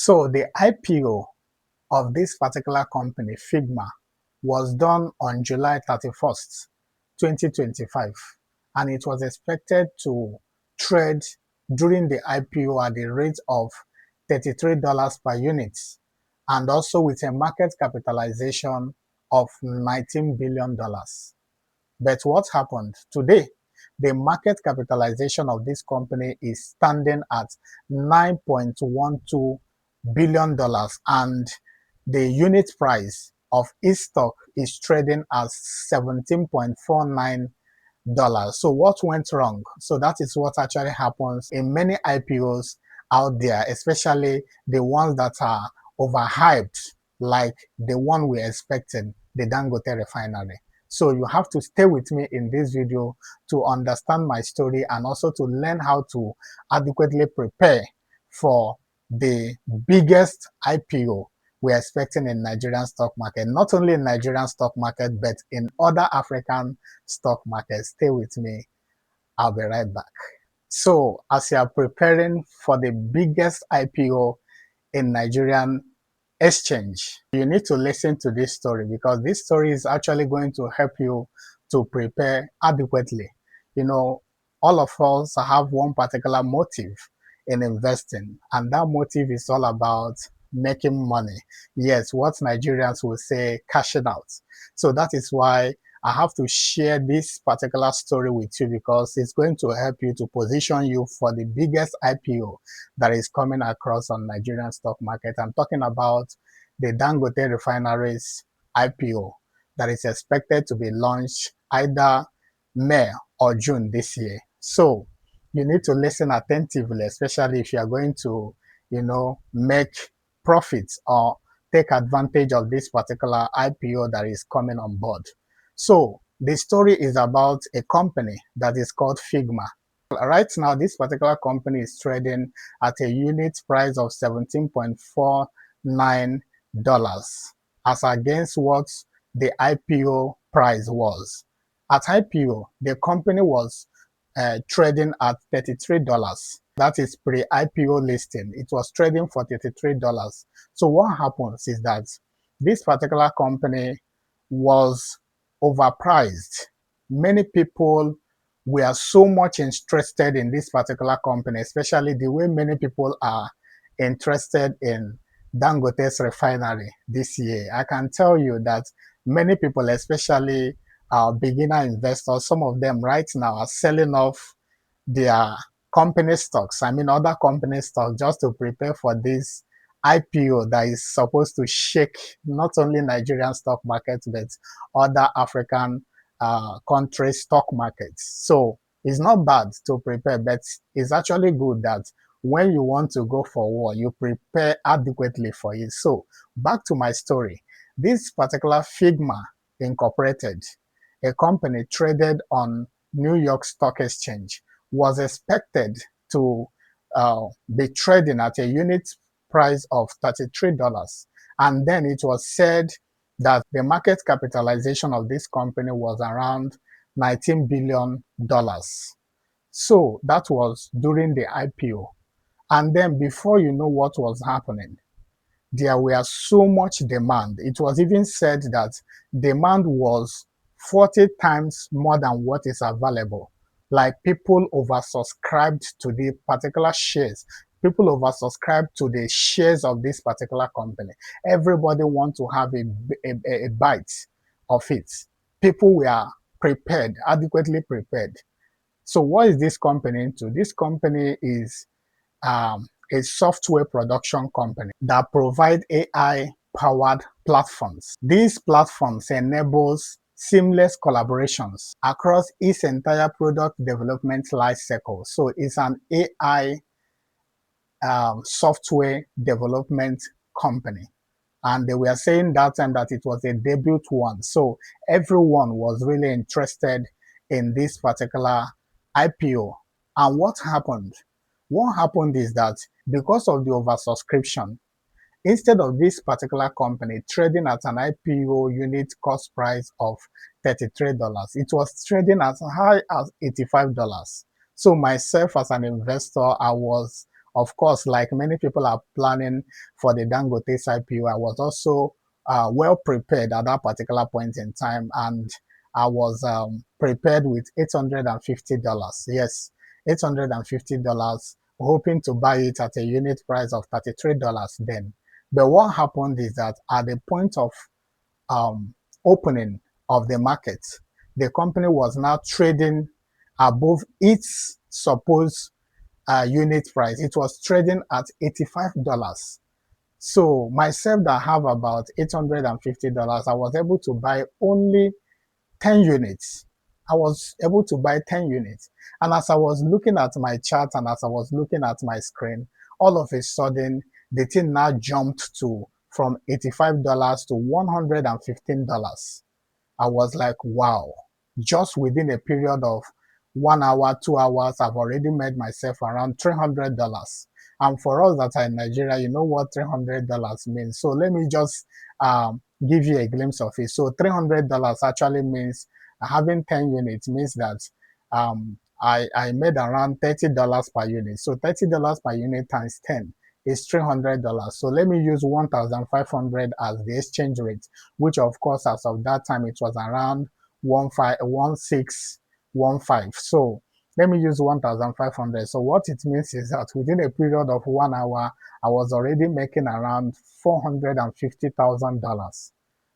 So the IPO of this particular company, Figma, was done on July 31st, 2025, and it was expected to trade during the IPO at the rate of $33 per unit, and also with a market capitalization of $19 billion. But what happened? Today, the market capitalization of this company is standing at $9.12 billion, and the unit price of each stock is trading at $17.49. So what went wrong? So that is what actually happens in many IPOs out there, especially the ones that are overhyped, like the one we're expecting, the Dangote Refinery. So you have to stay with me in this video to understand my story and also to learn how to adequately prepare for the biggest IPO we're expecting in Nigerian stock market, not only in Nigerian stock market, but in other African stock markets. Stay with me. I'll be right back. So as you are preparing for the biggest IPO in Nigerian exchange, you need to listen to this story, because this story is actually going to help you to prepare adequately. You know, all of us have one particular motive in investing, and that motive is all about making money. Yes, what Nigerians will say, cashing out. So that is why I have to share this particular story with you, because it's going to help you to position you for the biggest IPO that is coming across on Nigerian stock market. I'm talking about the Dangote Refinery's IPO that is expected to be launched either May or June this year. So you need to listen attentively, especially if you are going to, make profits or take advantage of this particular IPO that is coming on board. So the story is about a company that is called Figma. Right now, this particular company is trading at a unit price of $17.49 as against what the IPO price was. At IPO, the company was trading at $33. That is pre-IPO listing. It was trading for $33. So what happens is that this particular company was overpriced. Many people were so much interested in this particular company, especially the way many people are interested in Dangote's refinery this year. I can tell you that many people, especially beginner investors, some of them right now are selling off their company stocks, other company stocks, just to prepare for this IPO that is supposed to shake not only Nigerian stock markets, but other African countries' stock markets. So it's not bad to prepare, but it's actually good that when you want to go for war, you prepare adequately for it. So back to my story. This particular Figma Incorporated, a company traded on New York Stock Exchange, was expected to be trading at a unit price of $33. And then it was said that the market capitalization of this company was around $19 billion. So that was during the IPO. And then before you know what was happening, there were so much demand. It was even said that demand was 40 times more than what is available. Like people oversubscribed to the particular shares. People oversubscribed to the shares of this particular company. Everybody wants to have a bite of it. People were prepared, adequately prepared. So what is this company into? This company is a software production company that provide AI-powered platforms. These platforms enables seamless collaborations across its entire product development life cycle. So it's an AI software development company. And they were saying that time that it was a debut one. So everyone was really interested in this particular IPO. And what happened? What happened is that because of the oversubscription, instead of this particular company trading at an IPO unit cost price of $33, it was trading as high as $85. So myself as an investor, I was Of course, like many people are planning for the Dangote's IPO, I was also well prepared at that particular point in time, and I was prepared with $850. Yes, $850, hoping to buy it at a unit price of $33 then. But what happened is that at the point of um, opening of the market, the company was now trading above its supposed unit price. It was trading at $85. So myself that have about $850, I was able to buy only 10 units. I was able to buy 10 units. And as I was looking at my chart and as I was looking at my screen, all of a sudden, the thing now jumped to from $85 to $115. I was like, wow, just within a period of 1 hour, 2 hours, I've already made myself around $300. And for us that are in Nigeria, you know what $300 means. So let me just give you a glimpse of it. So $300 actually means having 10 units means that I made around $30 per unit. So $30 per unit times 10 is $300. So let me use 1,500 as the exchange rate, which of course, as of that time, it was around 1615. So let me use 1,500. So what it means is that within a period of 1 hour, I was already making around $450,000.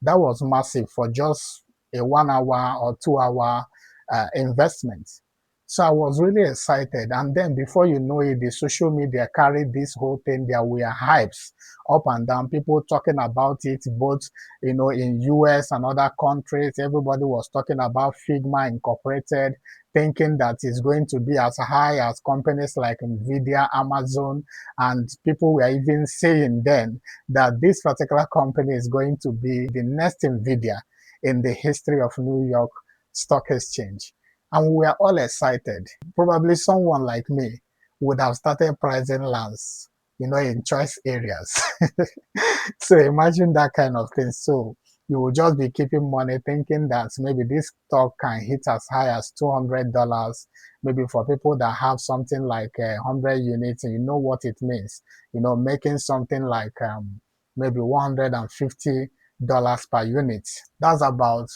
That was massive for just a 1 hour or 2 hour investment. So I was really excited. And then before you know it, the social media carried this whole thing. There were hypes up and down, people talking about it, both, in US and other countries. Everybody was talking about Figma Incorporated, thinking that it's going to be as high as companies like Nvidia, Amazon, and people were even saying then that this particular company is going to be the next Nvidia in the history of New York Stock Exchange. And we are all excited. Probably someone like me would have started pricing lands, in choice areas. So imagine that kind of thing. So you will just be keeping money thinking that maybe this stock can hit as high as $200. Maybe for people that have something like 100 units, and you know what it means, making something like maybe $150 per unit. That's about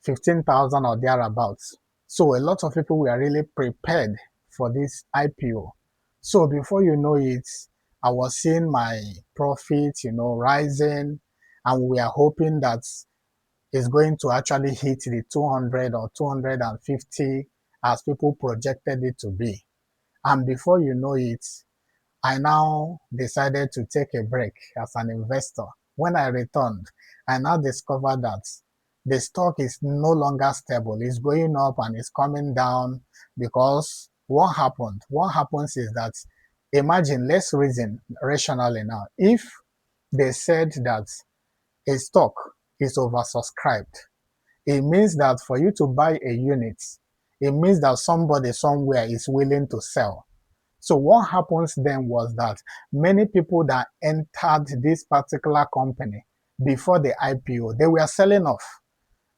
15,000 or thereabouts. So a lot of people were really prepared for this IPO. So before you know it, I was seeing my profit, rising, and we are hoping that it's going to actually hit the 200 or 250 as people projected it to be. And before you know it, I now decided to take a break as an investor. When I returned, I now discovered that the stock is no longer stable. It's going up and it's coming down because what happened? What happens is that, imagine, let's reason rationally now. If they said that a stock is oversubscribed, it means that for you to buy a unit, it means that somebody somewhere is willing to sell. So what happens then was that many people that entered this particular company before the IPO, they were selling off,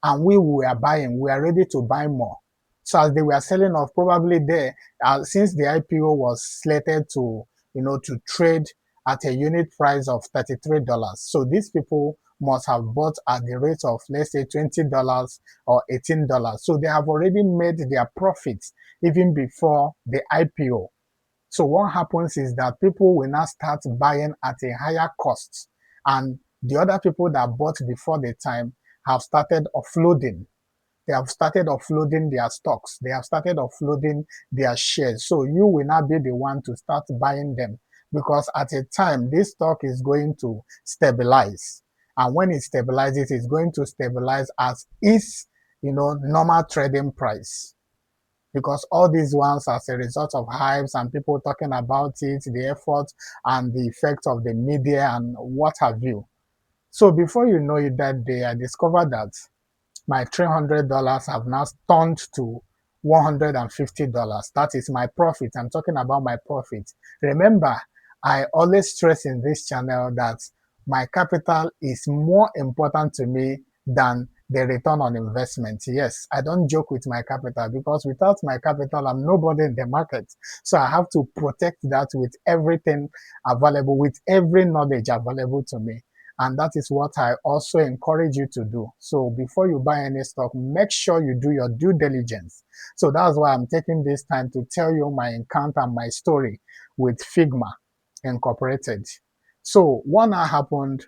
and we were buying. We are ready to buy more. So as they were selling off, probably there, since the IPO was slated to, to trade at a unit price of $33. So these people must have bought at the rate of, let's say, $20 or $18. So they have already made their profits even before the IPO. So what happens is that people will now start buying at a higher cost, and the other people that bought before the time have started offloading. They have started offloading their stocks. They have started offloading their shares. So you will not be the one to start buying them, because at a time this stock is going to stabilize. And when it stabilizes, it's going to stabilize as its, normal trading price, because all these ones, as a result of hypes and people talking about it, the effort and the effect of the media and what have you. So before you know it, that day, I discovered that my $300 have now turned to $150. That is my profit. I'm talking about my profit. Remember, I always stress in this channel that my capital is more important to me than the return on investment. Yes, I don't joke with my capital because without my capital, I'm nobody in the market. So I have to protect that with everything available, with every knowledge available to me. And that is what I also encourage you to do. So before you buy any stock, make sure you do your due diligence. So that's why I'm taking this time to tell you my encounter, my story with Figma Incorporated. So what now happened,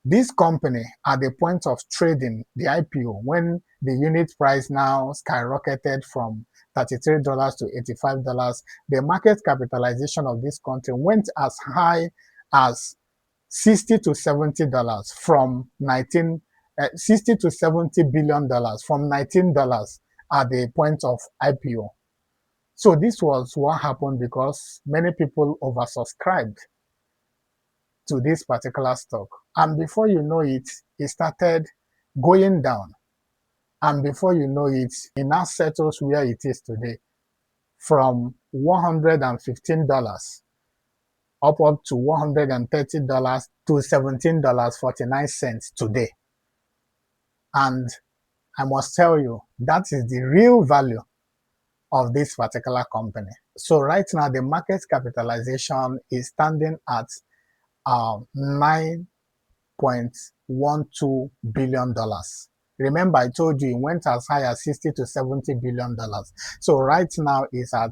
this company at the point of trading the IPO, when the unit price now skyrocketed from $33 to $85, the market capitalization of this company went as high as $60 to $70 from 60 to $70 billion from $19 at the point of IPO. So this was what happened because many people oversubscribed to this particular stock. And before you know it, it started going down. And before you know it, it now settles where it is today from $115 up to $130 to $17.49 today. And I must tell you, that is the real value of this particular company. So right now, the market capitalization is standing at $9.12 billion. Remember, I told you it went as high as $60 to $70 billion. So right now it's at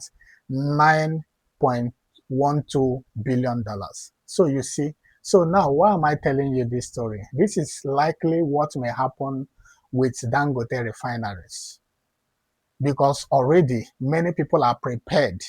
$9.12 billion. So you see, so now why am I telling you this story? This is likely what may happen with Dangote refineries, because already many people are prepared.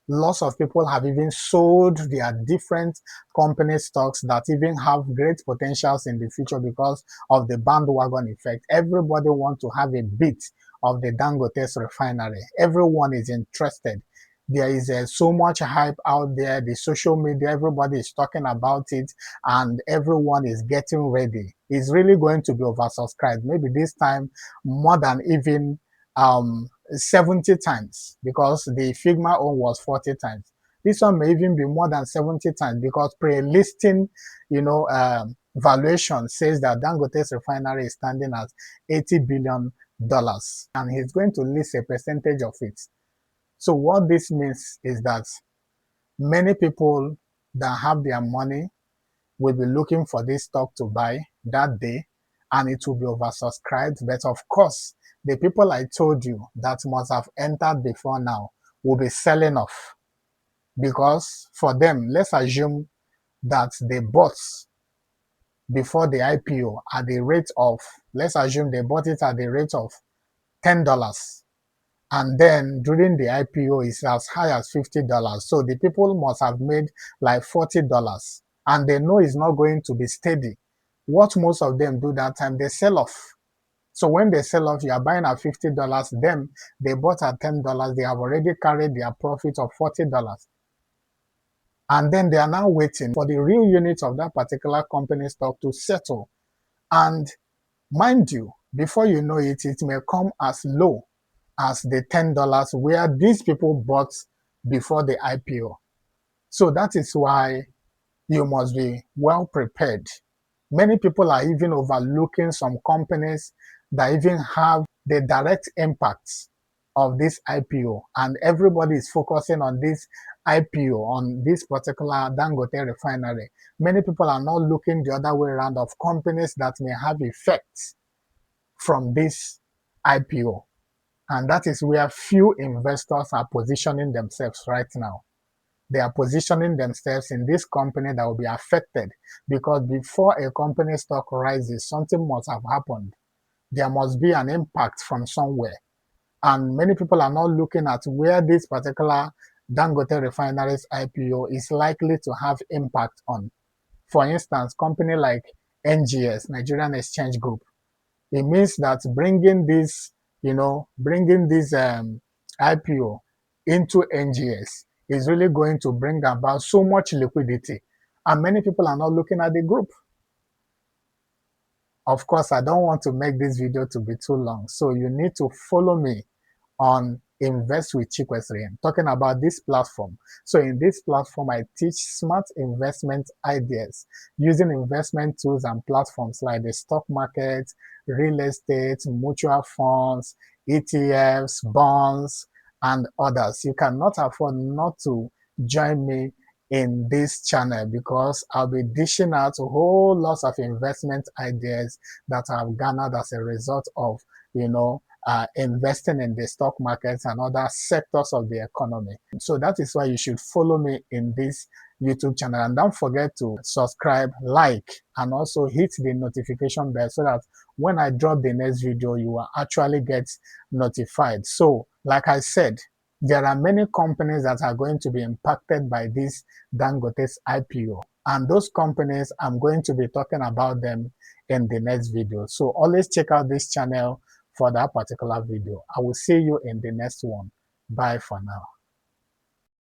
Lots of people have even sold their different company stocks that even have great potentials in the future because of the bandwagon effect. Everybody wants to have a bit of the Dangote's refinery. Everyone is interested. There is so much hype out there. The social media, everybody is talking about it, and everyone is getting ready. It's really going to be oversubscribed. Maybe this time more than even 70 times, because the Figma own was 40 times. This one may even be more than 70 times because pre-listing, valuation says that Dangote's refinery is standing at $80 billion and he's going to list a percentage of it. So what this means is that many people that have their money will be looking for this stock to buy that day, and it will be oversubscribed. But of course, the people I told you that must have entered before now will be selling off, because for them, let's assume that they bought before the IPO at the rate of, let's assume they bought it at the rate of $10. And then during the IPO, it's as high as $50. So the people must have made like $40. And they know it's not going to be steady. What most of them do that time, they sell off. So when they sell off, you are buying at $50, them, they bought at $10, they have already carried their profit of $40. And then they are now waiting for the real unit of that particular company stock to settle. And mind you, before you know it, it may come as low as the $10 where these people bought before the IPO. So that is why you must be well prepared. Many people are even overlooking some companies that even have the direct impacts of this IPO, and everybody is focusing on this IPO, on this particular Dangote refinery. Many people are not looking the other way around of companies that may have effects from this IPO. And that is where few investors are positioning themselves right now. They are positioning themselves in this company that will be affected, because before a company stock rises, something must have happened. There must be an impact from somewhere. And many people are not looking at where this particular Dangote Refinery's IPO is likely to have impact on. For instance, company like NGS, Nigerian Exchange Group, it means that bringing this, IPO into NGS is really going to bring about so much liquidity. And many people are not looking at the group. Of course, I don't want to make this video to be too long. So you need to follow me on Invest with Chikwesri. I'm talking about this platform. So in this platform, I teach smart investment ideas using investment tools and platforms like the stock market, real estate, mutual funds, ETFs, bonds, and others. You cannot afford not to join me in this channel because I'll be dishing out a whole lot of investment ideas that I've garnered as a result of, investing in the stock markets and other sectors of the economy. So that is why you should follow me in this YouTube channel. And don't forget to subscribe, like, and also hit the notification bell so that when I drop the next video, you will actually get notified. So, like I said, there are many companies that are going to be impacted by this Dangote's IPO. And those companies, I'm going to be talking about them in the next video. So always check out this channel for that particular video. I will see you in the next one. Bye for now.